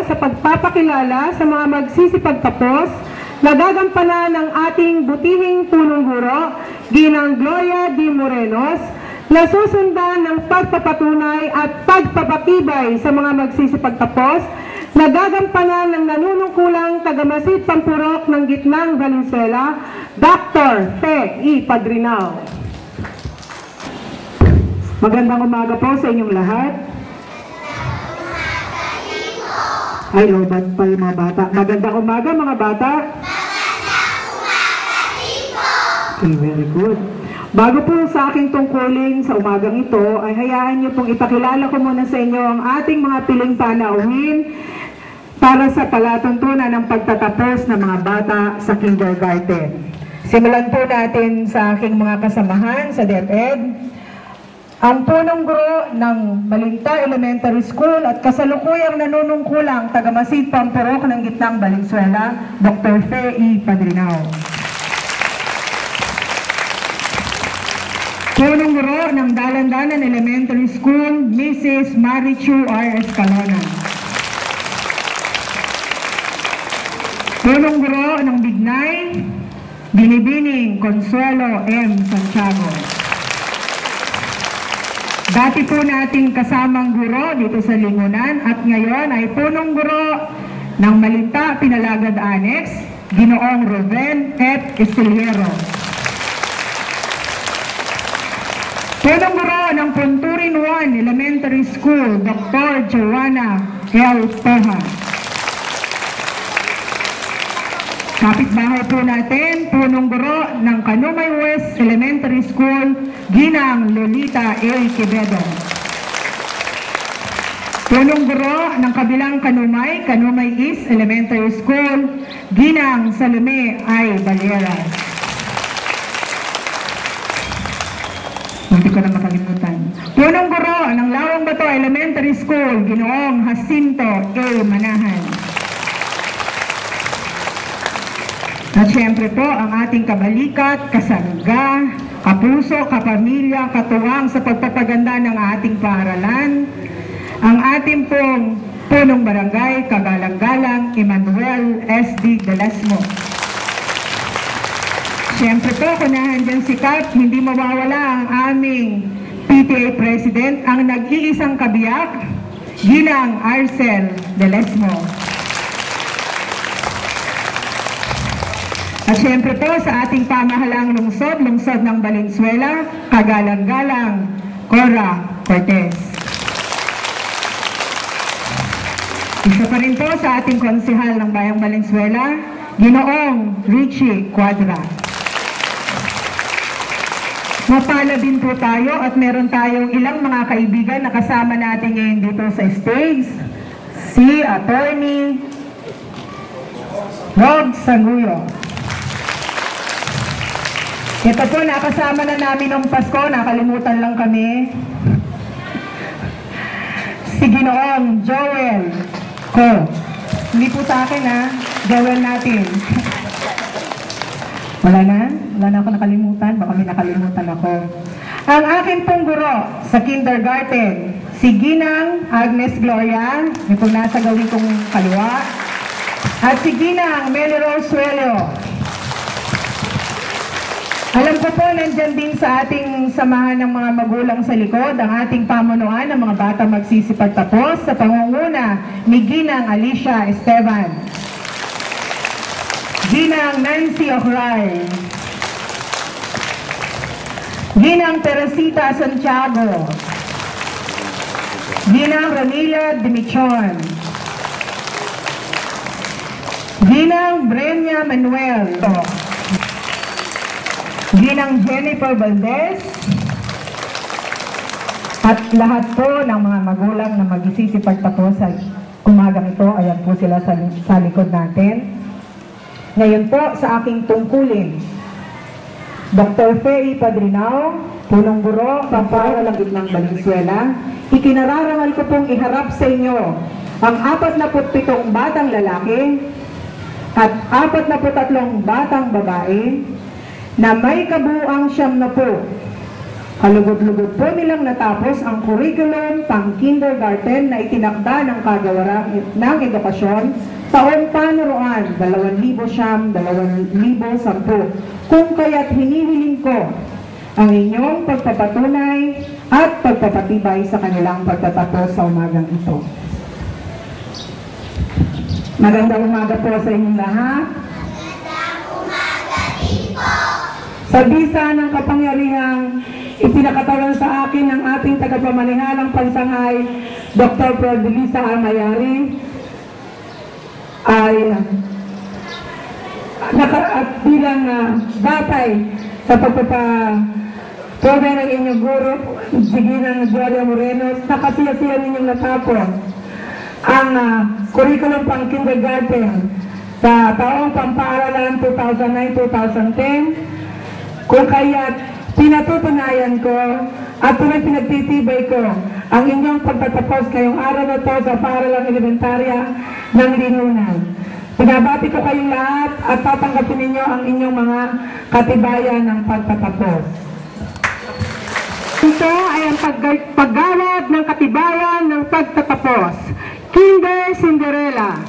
sa pagpapakilala sa mga magsisipagtapos na gagampanan ng ating butihing punong guro, Ginang Gloria D. Morelos, na susundan ng pagpapatunay at pagpapatibay sa mga magsisipagtapos na gagampanan ng nanunungkulang tagamasid Pampurok ng Gitnang Valenzuela, Dr. Fe E. Padrinao. Magandang umaga po sa inyong lahat. Ay, lobat pa yung mga bata. Magandang umaga mga bata. Magandang umaga din po. Okay, very good. Bago po sa aking tungkulin sa umagang ito, ay hayaan niyo pong ipakilala ko muna sa inyo ang ating mga piling panauhin para sa palatuntunan ng pagtatapos ng mga bata sa kindergarten. Simulan po natin sa aking mga kasamahan sa DepEd. Ang punong guro ng Malinta Elementary School at kasalukuyang nanunungkulang tagamasid Pampurok ng Gitnang Valenzuela, Dr. Fe E. Padrinao. Punong guro ng Dalandanan Elementary School, Mrs. Marichu R. Escalona. Punong guro ng Bignay, Binibining Consuelo M. Santiago. Dati po nating kasamang guro dito sa Lingunan at ngayon ay punong guro ng Malinta Pinalagad Annex, Ginoong Roven F. Estiliero. Punong guro ng Punturin 1 Elementary School, Dr. Joanna L. Toha. Kapitbahay po natin, punong guro ng Kanumay West Elementary School, Ginang Lolita A. Quevedo. Punong guro ng kabilang Kanumay, Kanumay East Elementary School, Ginang Salome I. Baleras. Hindi ko na makalimutan. Punong guro ng Lawang Bato Elementary School, Ginoong Jacinto A. Manahan. At syempre po, ang ating kabalikat, kasangga, kapuso, kapamilya, katuwang sa pagpapaganda ng ating paaralan, ang ating pong punong barangay, kagalang-galang, Emmanuel S.D. Delasmo. Syempre po, kunahan dyan si Kap, hindi mawawala ang aming PTA President, ang nag-iisang kabiyak, Ginang Arcel Delasmo. At syempre po sa ating pamahalang lungsod ng Valenzuela, kagalang-galang, Cora Cortez. Isa pa rin po sa ating konsehal ng Bayang Valenzuela, Ginoong Richie Cuadra. Mapala din po tayo at meron tayong ilang mga kaibigan na kasama natin ngayon dito sa stage. Si Attorney Rob Sanguyo. Ito po, nakasama na namin ng Pasko, nakalimutan lang kami. Si Ginoong Joel Ko. Hindi po sa akin ha, Joel natin. Wala na? Wala na ako nakalimutan, baka may nakalimutan ako. Ang aking pong guro sa kindergarten, si Ginang Agnes Gloria, yung pong nasa gawin kong kaliwa, at si Ginang Melrose Suelio. Alam ko po, nandyan din sa ating samahan ng mga magulang sa likod, ang ating pamunuan ng mga bata magsisipagtapos sa pangunguna ni Ginang Alicia Esteban, Ginang Nancy Ochray, Ginang Teresita Santiago, Ginang Ronila Dimichon, Ginang Brenya Manuel, Ginang Jennifer Valdez, at lahat po ng mga magulang na magsisipagtapos sa umagang ito, ayan po sila sa likod natin. Ngayon po sa aking tungkulin, Dr. Fe E. Padrinao, punong guro, Pampanga ng Gitnang Valenzuela, ikinararangal ko pong iharap sa inyo ang 47 batang lalaki at 43 batang babae na may kabuuang 70 Kalugod-lugod po nilang natapos ang curriculum pang-kindergarten na itinakda ng Kagawaran ng Edukasyon taong panuruan 2009-2010, kung kaya't hinihiling ko ang inyong pagpapatunay at pagpapatibay sa kanilang pagtatapos sa umagang ito. Magandang umaga po sa inyong lahat. Sa bisa ng kapangyarihang ipinakatawan sa akin ng ating tagapamanihalang pansangay, Dr. Prodelisa Armayari, ay at bilang batay sa pagpapatuloy ng inyong guro, Siginang Gloria Moreno, nakasiyasiyan ninyong natapos ang curriculum pang kindergarten sa taong pampaaralan 2009-2010, kung kaya't pinatutunayan ko at tuloy pinagtitibay ko ang inyong pagtatapos ngayong araw na to sa paaralang elementarya ng Linunan. Pinabati ko kayong lahat at tatanggapin ninyo ang inyong mga katibayan ng pagtatapos. Ito ay ang paggawad ng katibayan ng pagtatapos. Kinder Cinderella.